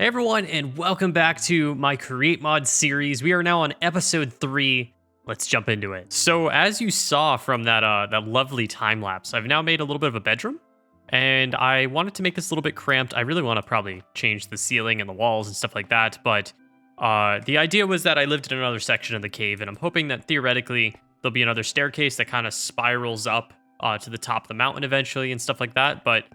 Hey everyone, and welcome back to my Create Mod series. We are now on episode 3. Let's jump into it. So, as you saw from that lovely time lapse, I've now made a little bit of a bedroom, and I wanted to make this a little bit cramped. I really want to probably change the ceiling and the walls and stuff like that, but the idea was that I lived in another section of the cave, and I'm hoping that theoretically there'll be another staircase that kind of spirals up to the top of the mountain eventually and stuff like that. But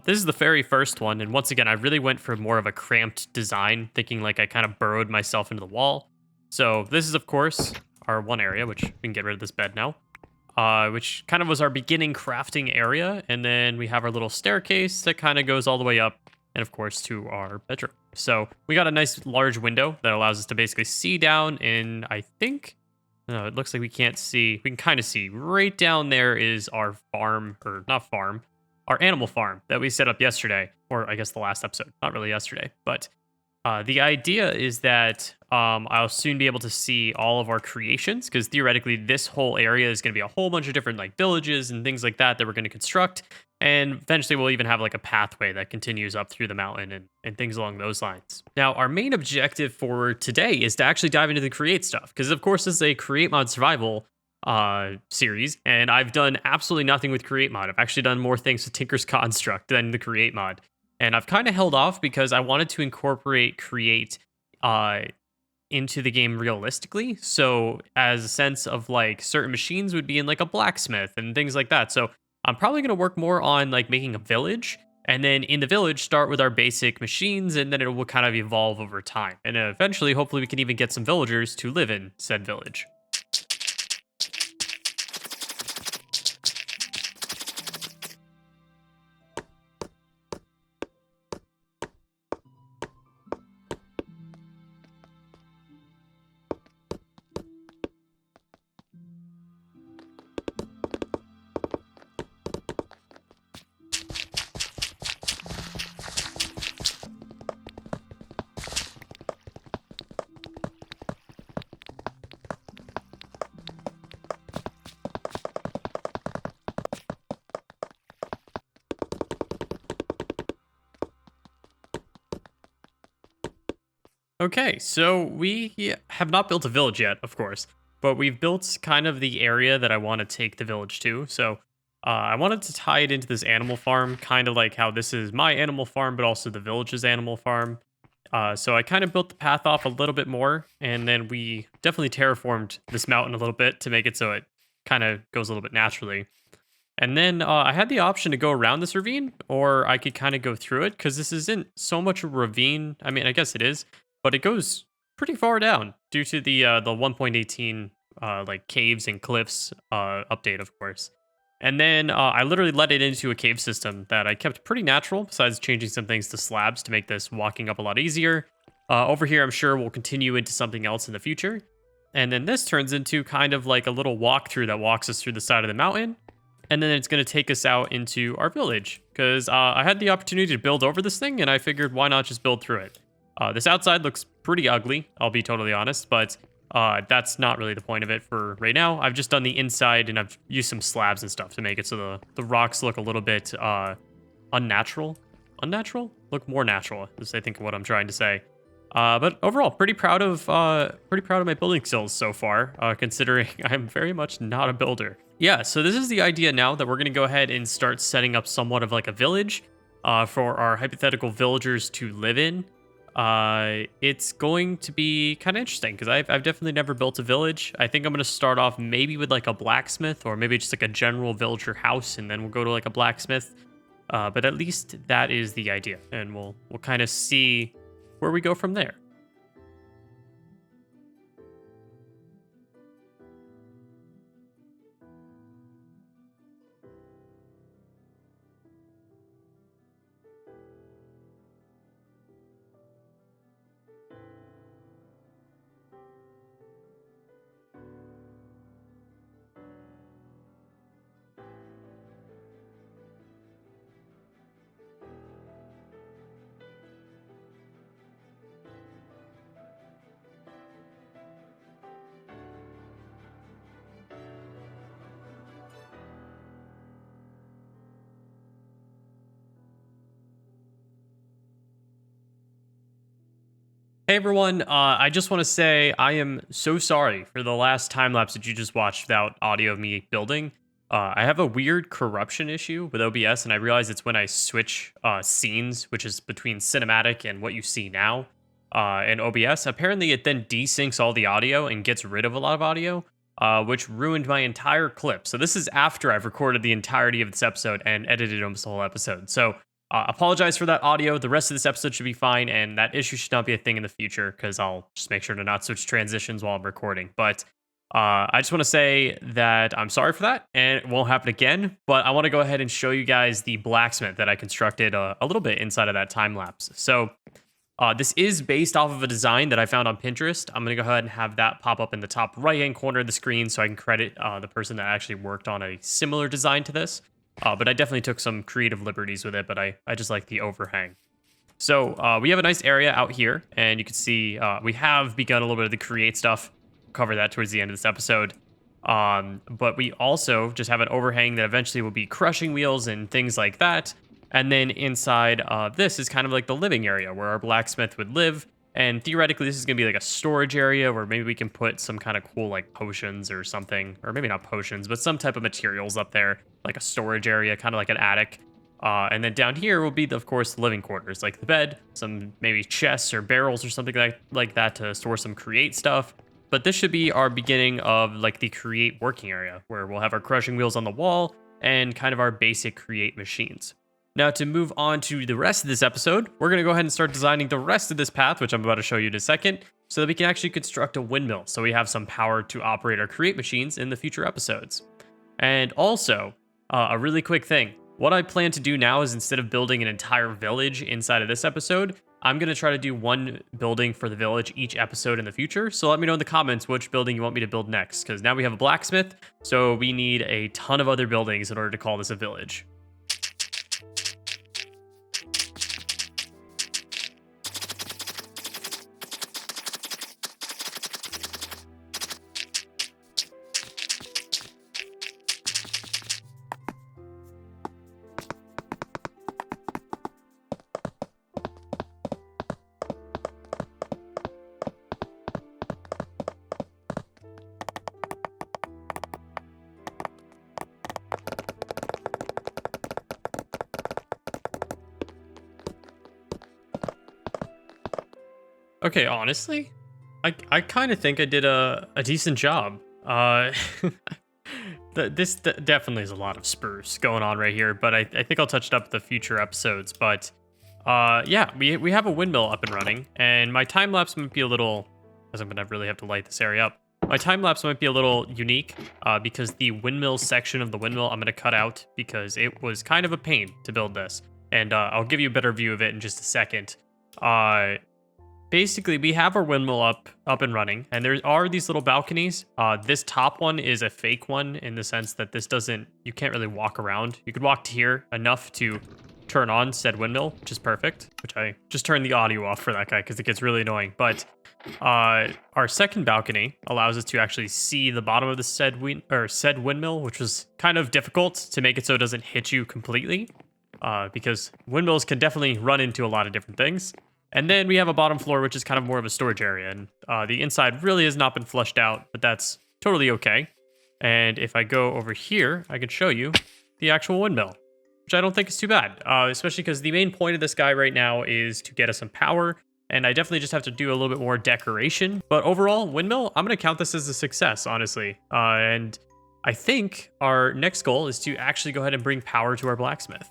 this is the very first one, and once again, I really went for more of a cramped design, thinking like I kind of burrowed myself into the wall. So this is, of course, our one area, which we can get rid of this bed now, which kind of was our beginning crafting area, and then we have our little staircase that kind of goes all the way up, and of course, to our bedroom. So we got a nice large window that allows us to basically see down in, I think, no, it looks like we can't see. We can kind of see right down there is our farm, or not farm, our animal farm that we set up yesterday, or I guess the last episode, not really yesterday. But the idea is that I'll soon be able to see all of our creations, because theoretically this whole area is going to be a whole bunch of different like villages and things like that we're going to construct. And eventually we'll even have like a pathway that continues up through the mountain and things along those lines. Now, our main objective for today is to actually dive into the create stuff, because of course this is a create mod survival series, and I've done absolutely nothing with create mod. I've actually done more things with Tinker's Construct than the create mod, and I've kind of held off because I wanted to incorporate create into the game realistically, so as a sense of like certain machines would be in like a blacksmith and things like that. So I'm probably going to work more on like making a village, and then in the village start with our basic machines, and then it will kind of evolve over time, and eventually hopefully we can even get some villagers to live in said village. Okay, so we have not built a village yet, of course, but we've built kind of the area that I want to take the village to. So I wanted to tie it into this animal farm, kind of like how this is my animal farm, but also the village's animal farm. So I kind of built the path off a little bit more, and then we definitely terraformed this mountain a little bit to make it so it kind of goes a little bit naturally. And then I had the option to go around this ravine, or I could kind of go through it, because this isn't so much a ravine. I mean, I guess it is, but it goes pretty far down due to the 1.18 like caves and cliffs update, of course. And then I literally let it into a cave system that I kept pretty natural, besides changing some things to slabs to make this walking up a lot easier. Over here, I'm sure we'll continue into something else in the future. And then this turns into kind of like a little walkthrough that walks us through the side of the mountain. And then it's going to take us out into our village, because I had the opportunity to build over this thing, and I figured why not just build through it. This outside looks pretty ugly, I'll be totally honest, but that's not really the point of it for right now. I've just done the inside, and I've used some slabs and stuff to make it so the rocks look a little bit unnatural. Unnatural? Look more natural, is I think what I'm trying to say. But overall, pretty proud of my building skills so far, considering I'm very much not a builder. Yeah, so this is the idea now, that we're going to go ahead and start setting up somewhat of like a village for our hypothetical villagers to live in. It's going to be kind of interesting, because I've definitely never built a village. I think I'm going to start off maybe with like a blacksmith, or maybe just like a general villager house, and then we'll go to like a blacksmith. But at least that is the idea, and we'll kind of see where we go from there. Hey everyone, I just want to say I am so sorry for the last time lapse that you just watched without audio of me building. I have a weird corruption issue with OBS, and I realize it's when I switch scenes, which is between cinematic and what you see now in OBS. Apparently, it then desyncs all the audio and gets rid of a lot of audio, which ruined my entire clip. So this is after I've recorded the entirety of this episode and edited almost the whole episode. So apologize for that audio. The rest of this episode should be fine, and that issue should not be a thing in the future because I'll just make sure to not switch transitions while I'm recording. But I just want to say that I'm sorry for that, and it won't happen again. But I want to go ahead and show you guys the blacksmith that I constructed a little bit inside of that time lapse. So this is based off of a design that I found on Pinterest. I'm going to go ahead and have that pop up in the top right-hand corner of the screen so I can credit the person that actually worked on a similar design to this. But I definitely took some creative liberties with it, but I just like the overhang. So we have a nice area out here, and you can see we have begun a little bit of the create stuff. Cover that towards the end of this episode. But we also just have an overhang that eventually will be crushing wheels and things like that. And then inside this is kind of like the living area where our blacksmith would live. And theoretically, this is going to be like a storage area where maybe we can put some kind of cool like potions or something, or maybe not potions, but some type of materials up there, like a storage area, kind of like an attic. And then down here will be, of course, living quarters, like the bed, some maybe chests or barrels or something like that to store some create stuff. But this should be our beginning of like the create working area where we'll have our crushing wheels on the wall and kind of our basic create machines. Now, to move on to the rest of this episode, we're going to go ahead and start designing the rest of this path, which I'm about to show you in a second, so that we can actually construct a windmill, so we have some power to operate our create machines in the future episodes. And also, a really quick thing. What I plan to do now is instead of building an entire village inside of this episode, I'm going to try to do one building for the village each episode in the future. So let me know in the comments which building you want me to build next, because now we have a blacksmith, so we need a ton of other buildings in order to call this a village. Okay, honestly, I kind of think I did a decent job. This definitely is a lot of spruce going on right here, but I think I'll touch it up in the future episodes. But yeah, we have a windmill up and running, and my time lapse might be a little, because I'm gonna really have to light this area up. My time lapse might be a little unique because the windmill section of the windmill I'm gonna cut out because it was kind of a pain to build this, and I'll give you a better view of it in just a second. Basically, we have our windmill up and running, and there are these little balconies. This top one is a fake one in the sense that you can't really walk around. You could walk to here enough to turn on said windmill, which is perfect, which I just turned the audio off for that guy because it gets really annoying. But our second balcony allows us to actually see the bottom of the said windmill, which was kind of difficult to make it so it doesn't hit you completely because windmills can definitely run into a lot of different things. And then we have a bottom floor, which is kind of more of a storage area. And the inside really has not been flushed out, but that's totally okay. And if I go over here, I can show you the actual windmill, which I don't think is too bad, especially because the main point of this guy right now is to get us some power. And I definitely just have to do a little bit more decoration. But overall, windmill, I'm going to count this as a success, honestly. And I think our next goal is to actually go ahead and bring power to our blacksmith.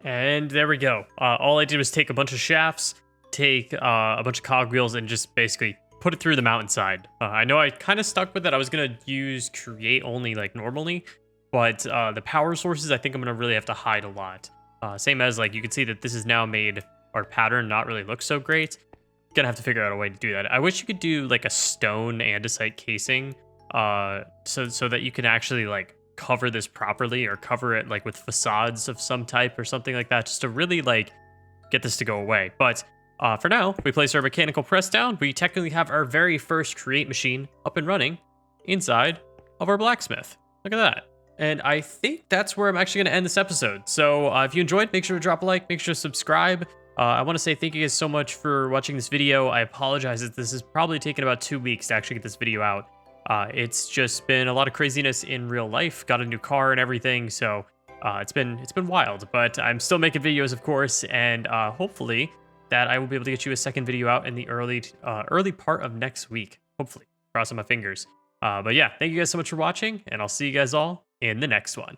And there we go. All I did was take a bunch of shafts, take a bunch of cogwheels, and just basically put it through the mountainside. I know I kind of stuck with it. I was going to use create only like normally, but the power sources, I think I'm going to really have to hide a lot. Same as like you can see that this has now made our pattern not really look so great. Gonna have to figure out a way to do that. I wish you could do like a stone andesite casing so that you can actually like cover this properly, or cover it like with facades of some type or something like that, just to really like get this to go away. But for now, we place our mechanical press down. We technically have our very first create machine up and running inside of our blacksmith. Look at that. And I think that's where I'm actually going to end this episode. So if you enjoyed, make sure to drop a like, make sure to subscribe. I want to say thank you guys so much for watching this video. I apologize that this has probably taken about 2 weeks to actually get this video out. It's just been a lot of craziness in real life. Got a new car and everything, so it's been wild. But I'm still making videos, of course, and hopefully that I will be able to get you a second video out in the early part of next week. Hopefully, crossing my fingers. But yeah, thank you guys so much for watching, and I'll see you guys all in the next one.